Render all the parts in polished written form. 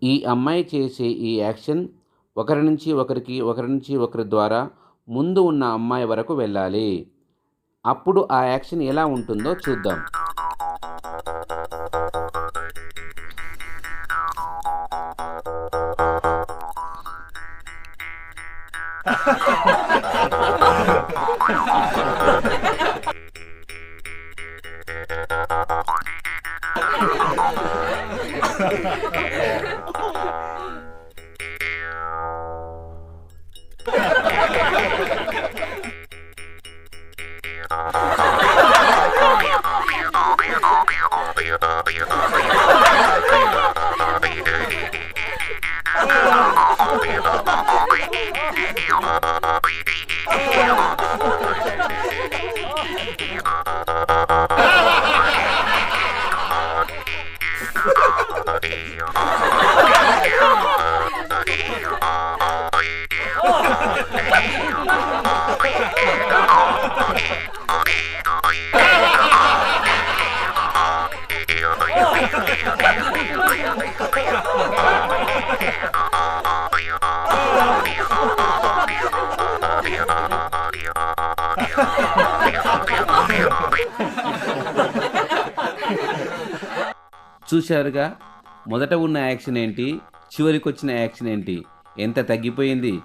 ఈ అమ్మాయి చేసే ఈ యాక్షన్ ఒకరి నుంచి ఒకరికి, ఒకరి నుంచి ఒకరి ద్వారా ముందు ఉన్న అమ్మాయి వరకు వెళ్ళాలి. అప్పుడు ఆ యాక్షన్ ఎలా ఉంటుందో చూద్దాం. చూశారుగా, మొదట ఉన్న యాక్షన్ ఏంటి, చివరికొచ్చిన యాక్షన్ ఏంటి, ఎంత తగ్గిపోయింది.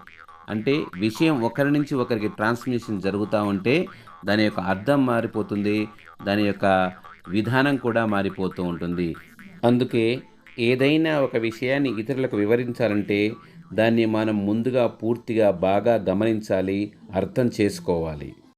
అంటే విషయం ఒకరి నుంచి ఒకరికి ట్రాన్స్మిషన్ జరుగుతూ ఉంటే దాని యొక్క అర్థం మారిపోతుంది, దాని యొక్క విధానం కూడా మారిపోతూ ఉంటుంది. అందుకే ఏదైనా ఒక విషయాన్ని ఇతరులకు వివరించాలంటే దాన్ని మనం ముందుగా పూర్తిగా బాగా గమనించాలి, అర్థం చేసుకోవాలి.